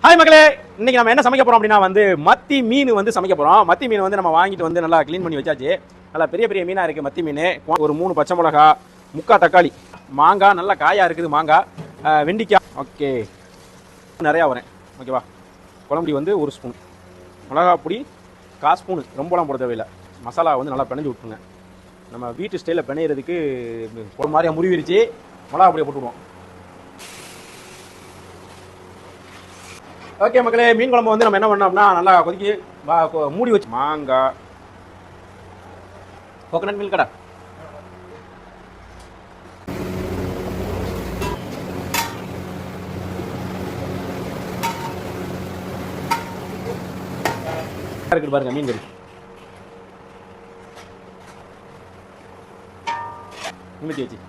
Hi மக்களே, இன்னைக்கு நம்ம என்ன சமைக்க போறோம் அப்படின்னா மத்தி மீன் சமைக்க போறோம். மத்தி மீன் நம்ம வாங்கிட்டு நல்லா க்ளீன் பண்ணி வச்சாச்சு. நல்லா பெரிய பெரிய மீனா இருக்கு மத்தி மீன். ஒரு 3 பச்சை மிளகா, 3 தக்காளி, மாங்காய் நல்லா காயா இருக்குது, மாங்காய், வெண்டிக்காய். ஓகே, நிறையா வரேன். ஓகேவா? குழம்புடி 1 ஸ்பூன், மிளகா பொடி 1/4 ஸ்பூன், ரொம்பலாம் போட தேவையில்லை. மசாலா நல்லா பிணைஞ்சு விட்டுருங்க. நம்ம வீட்டு ஸ்டைலில் பிணையிறதுக்கு ஒரு மாதிரியாக முறிவிரிச்சு மிளகா பொடியை போட்டுவிடுவோம். ஓகே மக்களே, மீன் குழம்பு நம்ம என்ன பண்ணோம்னா நல்லா கொதிக்கி மூடி வச்சு மாங்காய், கோகனட் மில்க் கடை, இருக்குது பாருங்க மீன் கறி. நிமித்தி வச்சு